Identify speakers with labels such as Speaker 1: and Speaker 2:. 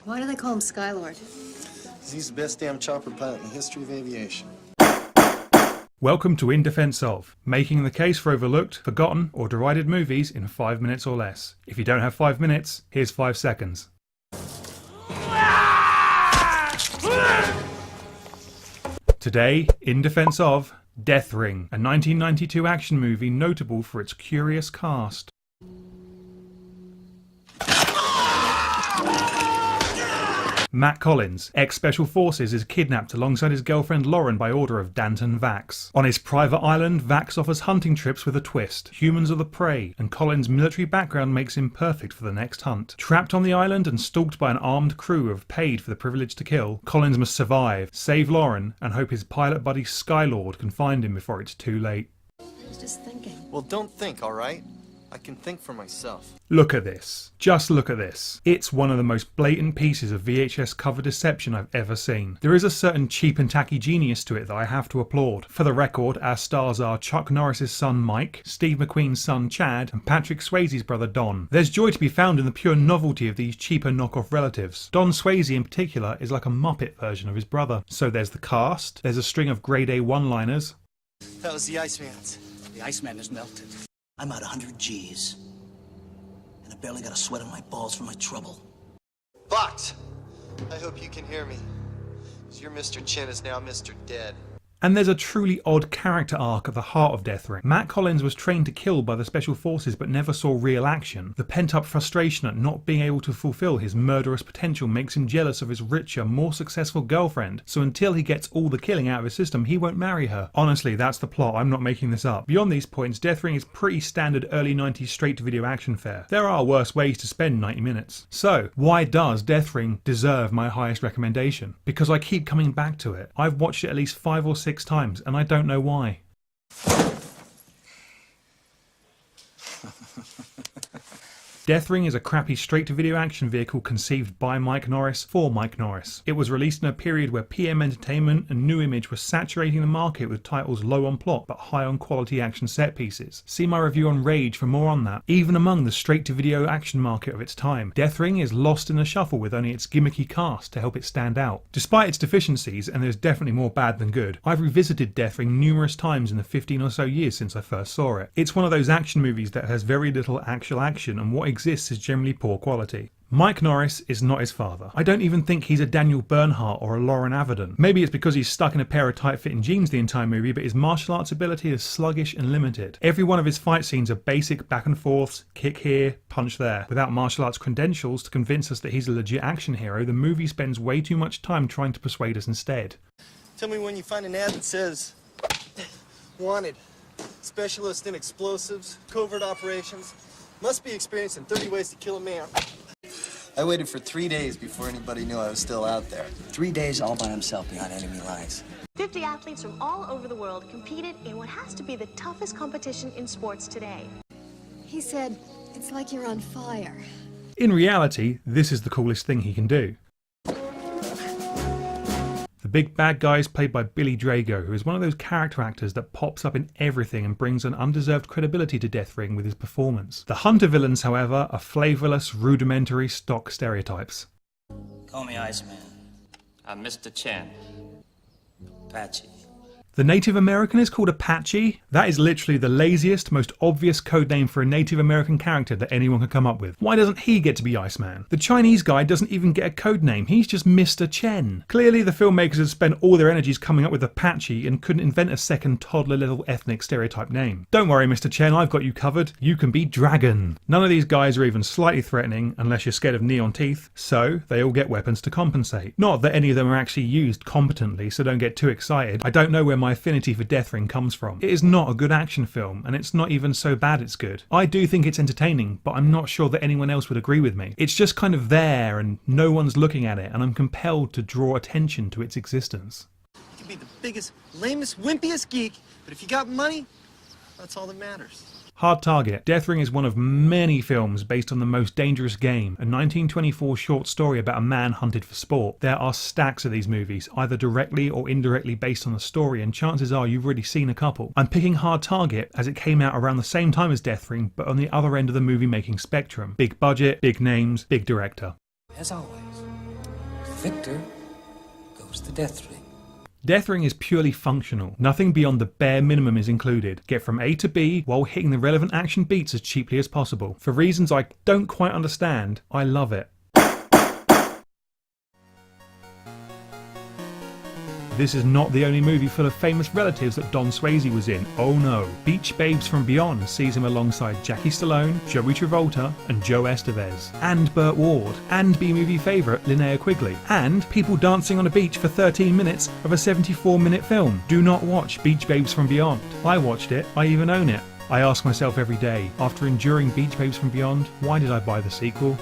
Speaker 1: Why do they call him Skylord?
Speaker 2: He's the best damn chopper pilot in the history of aviation.
Speaker 3: Welcome to In Defense Of, making the case for overlooked, forgotten, or derided movies in 5 minutes or less. If you don't have 5 minutes, here's 5 seconds. Today, In Defense Of, Death Ring, a 1992 action movie notable for its curious cast. Matt Collins, ex-Special Forces, is kidnapped alongside his girlfriend Lauren by order of Danton Vax. On his private island, Vax offers hunting trips with a twist. Humans are the prey, and Collins' military background makes him perfect for the next hunt. Trapped on the island and stalked by an armed crew who have paid for the privilege to kill, Collins must survive, save Lauren, and hope his pilot buddy Skylord can find him before it's too late.
Speaker 1: I was just thinking.
Speaker 2: Well, don't think, all right? I can think for myself.
Speaker 3: Look at this. Just look at this. It's one of the most blatant pieces of VHS cover deception I've ever seen. There is a certain cheap and tacky genius to it that I have to applaud. For the record, our stars are Chuck Norris' son Mike, Steve McQueen's son Chad, and Patrick Swayze's brother Don. There's joy to be found in the pure novelty of these cheaper knockoff relatives. Don Swayze in particular is like a Muppet version of his brother. So there's the cast, there's a string of grade A one-liners.
Speaker 2: That was the Iceman's.
Speaker 4: The Iceman is melted. I'm at 100 G's. And I barely got a sweat on my balls for my trouble.
Speaker 2: But I hope you can hear me. 'Cause your Mr. Chin is now Mr. Dead.
Speaker 3: And there's a truly odd character arc at the heart of Death Ring. Matt Collins was trained to kill by the Special Forces but never saw real action. The pent-up frustration at not being able to fulfill his murderous potential makes him jealous of his richer, more successful girlfriend, so until he gets all the killing out of his system, he won't marry her. Honestly, that's the plot, I'm not making this up. Beyond these points, Death Ring is pretty standard early 90s straight-to-video action fare. There are worse ways to spend 90 minutes. So, why does Death Ring deserve my highest recommendation? Because I keep coming back to it. I've watched it at least 5 or 6 times, and I don't know why. Death Ring is a crappy straight-to-video action vehicle conceived by Mike Norris for Mike Norris. It was released in a period where PM Entertainment and New Image were saturating the market with titles low on plot but high on quality action set pieces. See my review on Rage for more on that. Even among the straight-to-video action market of its time, Death Ring is lost in the shuffle with only its gimmicky cast to help it stand out. Despite its deficiencies, and there's definitely more bad than good, I've revisited Death Ring numerous times in the 15 or so years since I first saw it. It's one of those action movies that has very little actual action, and what exists is generally poor quality. Mike Norris is not his father. I don't even think he's a Daniel Bernhardt or a Lauren Avedon. Maybe it's because he's stuck in a pair of tight-fitting jeans the entire movie, but his martial arts ability is sluggish and limited. Every one of his fight scenes are basic back and forths, kick here, punch there. Without martial arts credentials to convince us that he's a legit action hero, the movie spends way too much time trying to persuade us instead.
Speaker 2: Tell me when you find an ad that says, wanted, specialist in explosives, covert operations, must be experienced in 30 ways to kill a man. I waited for 3 days before anybody knew I was still out there.
Speaker 4: 3 days all by himself behind enemy lines.
Speaker 5: 50 athletes from all over the world competed in what has to be the toughest competition in sports today.
Speaker 1: He said, it's like you're on fire.
Speaker 3: In reality, this is the coolest thing he can do. The big bad guy is played by Billy Drago, who is one of those character actors that pops up in everything and brings an undeserved credibility to Death Ring with his performance. The Hunter villains, however, are flavourless, rudimentary stock stereotypes.
Speaker 4: Call me Iceman.
Speaker 6: I'm Mr. Chen.
Speaker 4: Apache.
Speaker 3: The Native American is called Apache. That is literally the laziest, most obvious codename for a Native American character that anyone could come up with. Why doesn't he get to be Iceman? The Chinese guy doesn't even get a codename. He's just Mr. Chen. Clearly the filmmakers had spent all their energies coming up with Apache and couldn't invent a second toddler little ethnic stereotype name. Don't worry, Mr. Chen, I've got you covered. You can be Dragon. None of these guys are even slightly threatening unless you're scared of neon teeth, so they all get weapons to compensate. Not that any of them are actually used competently, so don't get too excited. I don't know where my affinity for Death Ring comes from. It is not a good action film, and it's not even so bad it's good. I do think it's entertaining, but I'm not sure that anyone else would agree with me. It's just kind of there, and no one's looking at it, and I'm compelled to draw attention to its existence.
Speaker 2: You can be the biggest, lamest, wimpiest geek, but if you got money, that's all that matters.
Speaker 3: Hard Target. Death Ring is one of many films based on The Most Dangerous Game, a 1924 short story about a man hunted for sport. There are stacks of these movies, either directly or indirectly based on the story, and chances are you've already seen a couple. I'm picking Hard Target as it came out around the same time as Death Ring, but on the other end of the movie making spectrum. Big budget, big names, big director.
Speaker 4: As always,
Speaker 7: victor goes the death ring.
Speaker 3: Death Ring is purely functional. Nothing beyond the bare minimum is included. Get from A to B while hitting the relevant action beats as cheaply as possible. For reasons I don't quite understand, I love it. This is not the only movie full of famous relatives that Don Swayze was in. Oh no. Beach Babes from Beyond sees him alongside Jackie Stallone, Joey Travolta and Joe Estevez. And Burt Ward. And B-movie favourite Linnea Quigley. And people dancing on a beach for 13 minutes of a 74-minute film. Do not watch Beach Babes from Beyond. I watched it. I even own it. I ask myself every day, after enduring Beach Babes from Beyond, why did I buy the sequel?